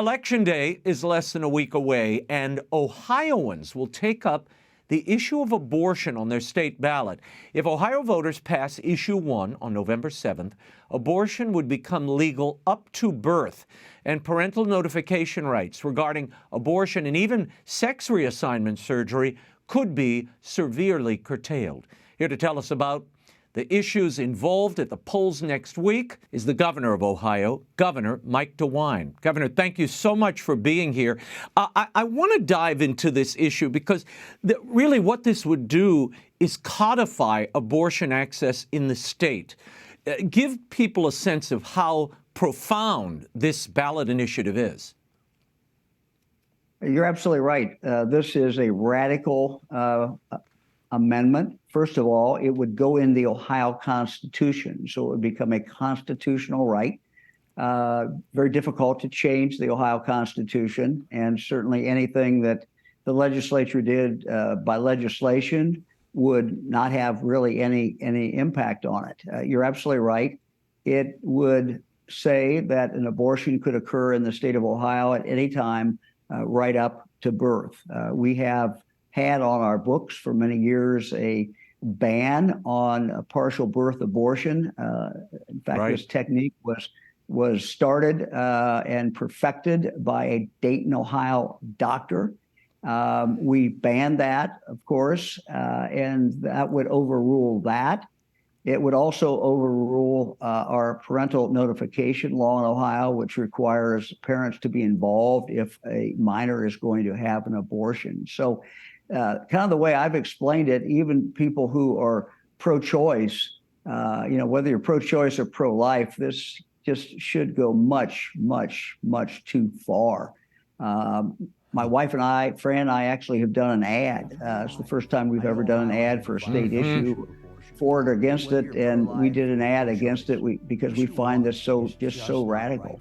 Election Day is less than a week away, and Ohioans will take up the issue of abortion on their state ballot. If Ohio voters pass Issue 1 on November 7th, abortion would become legal up to birth, and parental notification rights regarding abortion and even sex reassignment surgery could be severely curtailed. Here to tell us about the issues involved at the polls next week is the governor of Ohio, Governor Mike DeWine. Governor, thank you so much for being here. I want to dive into this issue because really what this would do is codify abortion access in the state. Give people a sense of how profound this ballot initiative is. You're absolutely right. This is a radical amendment. First of all, it would go in the Ohio Constitution, so it would become a constitutional right. Very difficult to change the Ohio Constitution, and certainly anything that the legislature did by legislation would not have really any impact on it. You're absolutely right. It would say that an abortion could occur in the state of Ohio at any time right up to birth. We have had on our books for many years a ban on partial birth abortion. In fact, This technique was started and perfected by a Dayton, Ohio doctor. We banned that, of course, and that would overrule that. It would also overrule our parental notification law in Ohio, which requires parents to be involved if a minor is going to have an abortion. So kind of the way I've explained it, even people who are pro-choice, whether you're pro-choice or pro-life, this just should go much, much, much too far. My wife and I, Fran and I, actually have done an ad. It's the first time we've ever done an ad for a state issue, for it or against it, and we did an ad against it because we find this just so radical.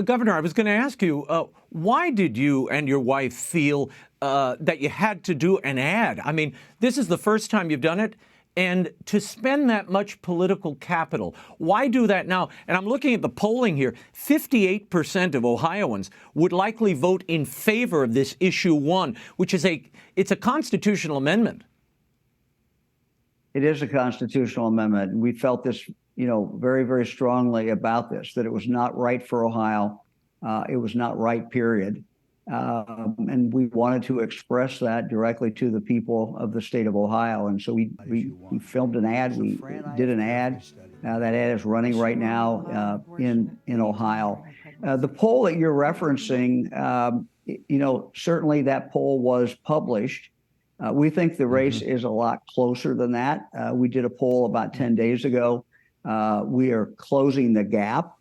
Governor, I was going to ask you, why did you and your wife feel that you had to do an ad? I mean, this is the first time you've done it, and to spend that much political capital, why do that now? And I'm looking at the polling here. 58% of Ohioans would likely vote in favor of this Issue 1, which is it's a constitutional amendment. It is a constitutional amendment, and we felt this, very, very strongly about this, that it was not right for Ohio. It was not right, period. And we wanted to express that directly to the people of the state of Ohio. And so we filmed an ad. We did an ad. That ad is running right now in Ohio. The poll that you're referencing, certainly that poll was published. We think the race is a lot closer than that. We did a poll about 10 days ago. We are closing the gap,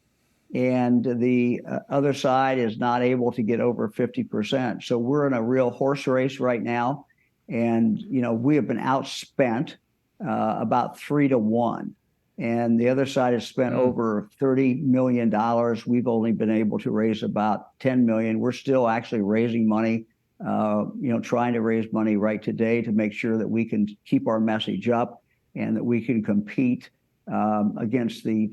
and the other side is not able to get over 50%. So we're in a real horse race right now, and we have been outspent about 3-1, and the other side has spent over $30 million. We've only been able to raise about $10 million. We're still actually raising money. Trying to raise money right today to make sure that we can keep our message up and that we can compete against the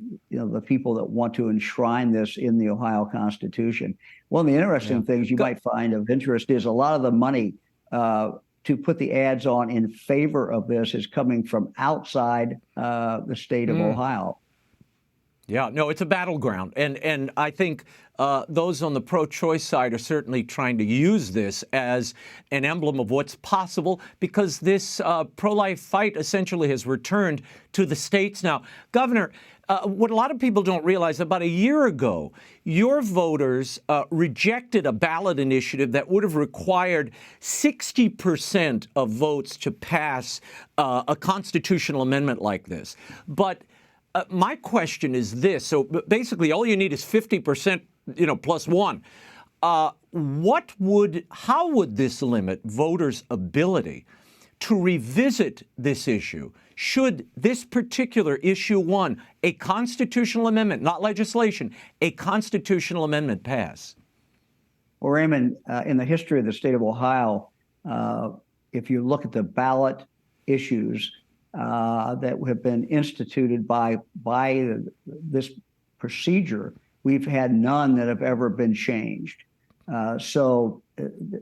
people that want to enshrine this in the Ohio Constitution. One of the interesting things you might find of interest is a lot of the money to put the ads on in favor of this is coming from outside the state of Ohio. Yeah, no, it's a battleground. And I think those on the pro-choice side are certainly trying to use this as an emblem of what's possible because this pro-life fight essentially has returned to the states now. Governor, what a lot of people don't realize, about a year ago, your voters rejected a ballot initiative that would have required 60% of votes to pass a constitutional amendment like this. But my question is this. So basically, all you need is 50%, plus one. How would this limit voters' ability to revisit this issue should this particular Issue 1, a constitutional amendment, not legislation, a constitutional amendment pass? Well, Raymond, in the history of the state of Ohio, if you look at the ballot issues that have been instituted by this procedure, we've had none that have ever been changed. The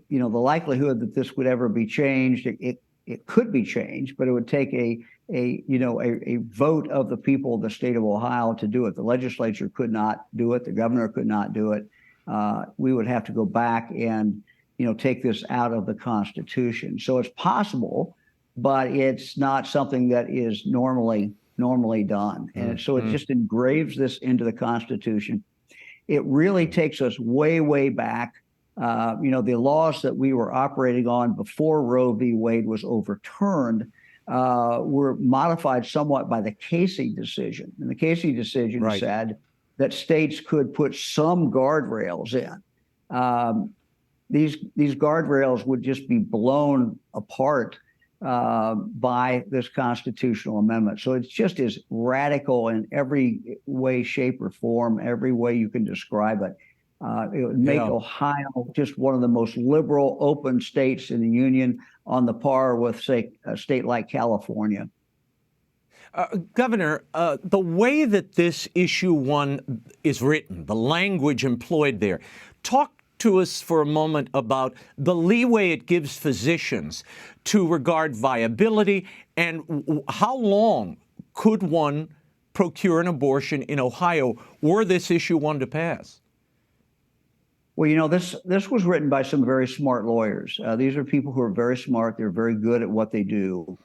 likelihood that this would ever be changed, it could be changed, but it would take a vote of the people of the state of Ohio to do it. The legislature could not do it. The governor could not do it. We would have to go back and, take this out of the Constitution. So it's possible, but it's not something that is normally done. And so it just engraves this into the Constitution. It really takes us way, way back. The laws that we were operating on before Roe v. Wade was overturned were modified somewhat by the Casey decision. And the Casey decision said that states could put some guardrails in. These guardrails would just be blown apart by this constitutional amendment. So it's just as radical in every way, shape, or form, every way you can describe it. It would make Ohio just one of the most liberal, open states in the union, on the par with, say, a state like California. Governor, the way that this issue 1 is written, the language employed there, talk to us for a moment about the leeway it gives physicians to regard viability, and how long could one procure an abortion in Ohio were this issue 1 to pass? Well, this was written by some very smart lawyers. These are people who are very smart. They're very good at what they do,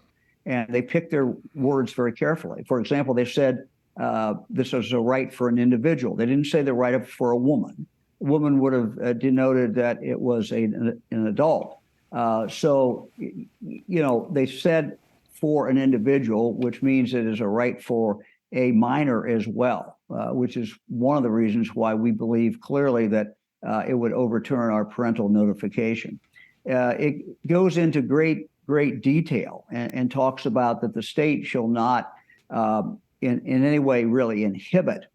and they pick their words very carefully. For example, they said this is a right for an individual. They didn't say the right for a woman. A woman would have denoted that it was an adult. They said for an individual, which means it is a right for a minor as well, which is one of the reasons why we believe clearly that it would overturn our parental notification. It goes into great detail and talks about that the state shall not in any way really inhibit,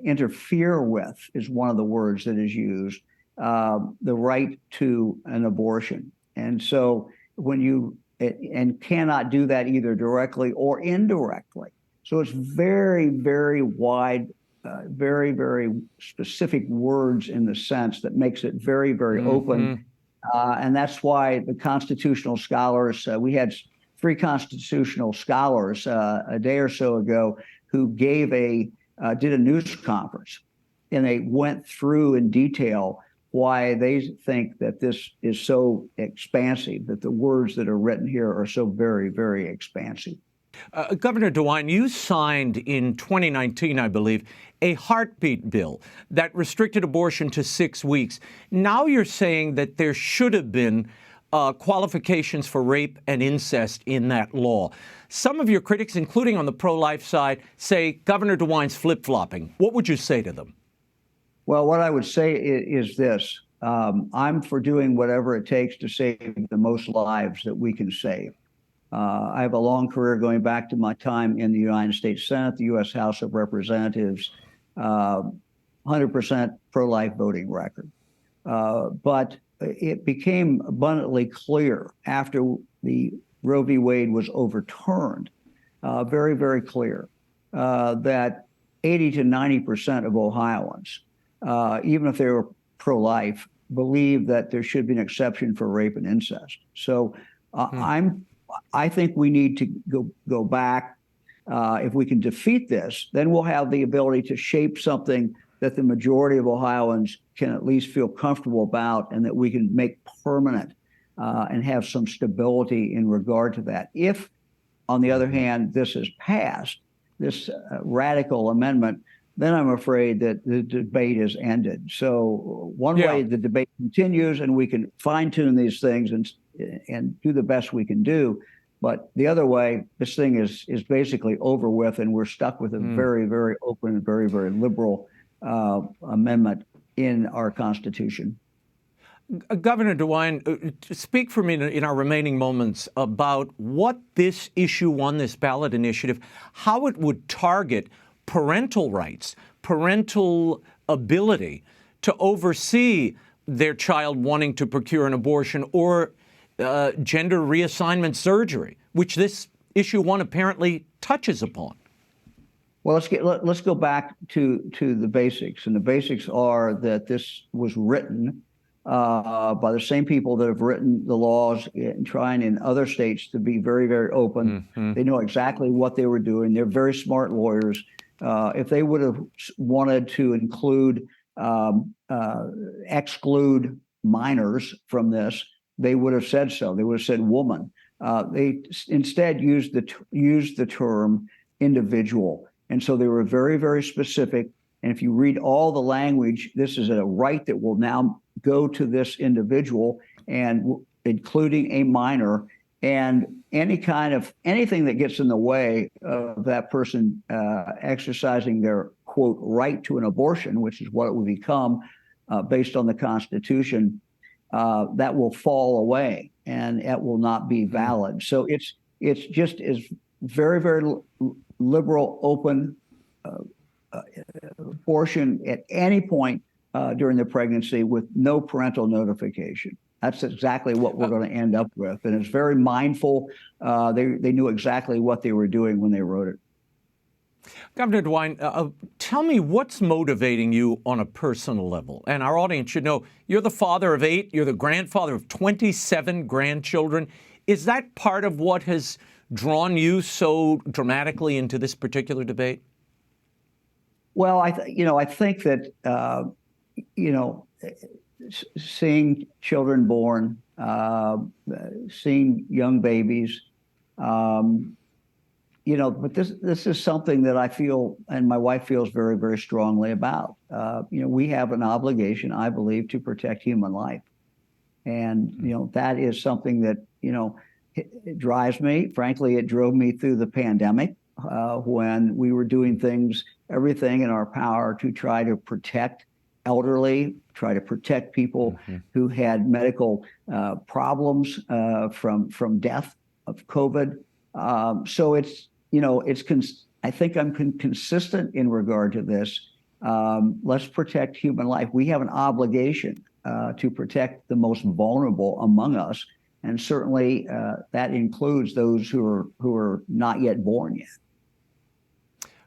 interfere with is one of the words that is used, the right to an abortion. And so and cannot do that either directly or indirectly. So it's very, very wide, very, very specific words in the sense that makes it very, very open. And that's why the constitutional scholars, we had 3 constitutional scholars a day or so ago who did a news conference, and they went through in detail why they think that this is so expansive, that the words that are written here are so very, very expansive. Governor DeWine, you signed in 2019, I believe, a heartbeat bill that restricted abortion to 6 weeks. Now you're saying that there should have been qualifications for rape and incest in that law. Some of your critics, including on the pro-life side, say Governor DeWine's flip-flopping. What would you say to them? Well, what I would say is this. I'm for doing whatever it takes to save the most lives that we can save. I have a long career going back to my time in the United States Senate, the U.S. House of Representatives, 100% pro-life voting record. But it became abundantly clear after the Roe v. Wade was overturned, very, very clear, that 80 to 90% of Ohioans, even if they were pro-life, believe that there should be an exception for rape and incest. So I think we need to go back. If we can defeat this, then we'll have the ability to shape something that the majority of Ohioans can at least feel comfortable about, and that we can make permanent and have some stability in regard to that. If, on the other hand, this is passed, this radical amendment, then I'm afraid that the debate is ended. So one way the debate continues, and we can fine-tune these things and do the best we can do. But the other way, this thing is basically over with, and we're stuck with a very, very open and very, very liberal amendment in our Constitution. Governor DeWine, speak for me in our remaining moments about what this issue 1, this ballot initiative, how it would target parental rights, parental ability to oversee their child wanting to procure an abortion or gender reassignment surgery, which this issue 1 apparently touches upon. Well, let's go back to the basics, and the basics are that this was written by the same people that have written the laws and trying in other states to be very, very open. They know exactly what they were doing. They're very smart lawyers. If they would have wanted to exclude minors from this, they would have said so. They would have said woman. They instead used the term individual. And so they were very, very specific. And if you read all the language, this is a right that will now go to this individual, and including a minor, and anything that gets in the way of that person exercising their, quote, right to an abortion, which is what it would become based on the Constitution, that will fall away and it will not be valid. So it's just is very, very liberal, open abortion at any point during the pregnancy with no parental notification. That's exactly what we're going to end up with. And it's very mindful. They knew exactly what they were doing when they wrote it. Governor DeWine, tell me what's motivating you on a personal level. And our audience should know you're the father of 8, you're the grandfather of 27 grandchildren. Is that part of what has drawn you so dramatically into this particular debate? Well, I think that, seeing children born, seeing young babies, but this is something that I feel, and my wife feels very, very strongly about. We have an obligation, I believe, to protect human life. And, that is something that, it drives me. Frankly, it drove me through the pandemic when we were doing everything in our power to try to protect elderly, try to protect people who had medical problems from death of COVID. So I think I'm consistent in regard to this. Let's protect human life. We have an obligation to protect the most vulnerable among us, and certainly that includes those who are not yet born yet.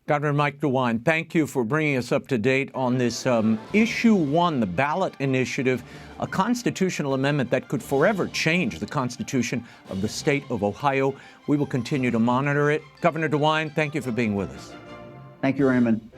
Governor Mike DeWine, thank you for bringing us up to date on this Issue 1, the ballot initiative, a constitutional amendment that could forever change the Constitution of the state of Ohio. We will continue to monitor it. Governor DeWine, thank you for being with us. Thank you, Raymond.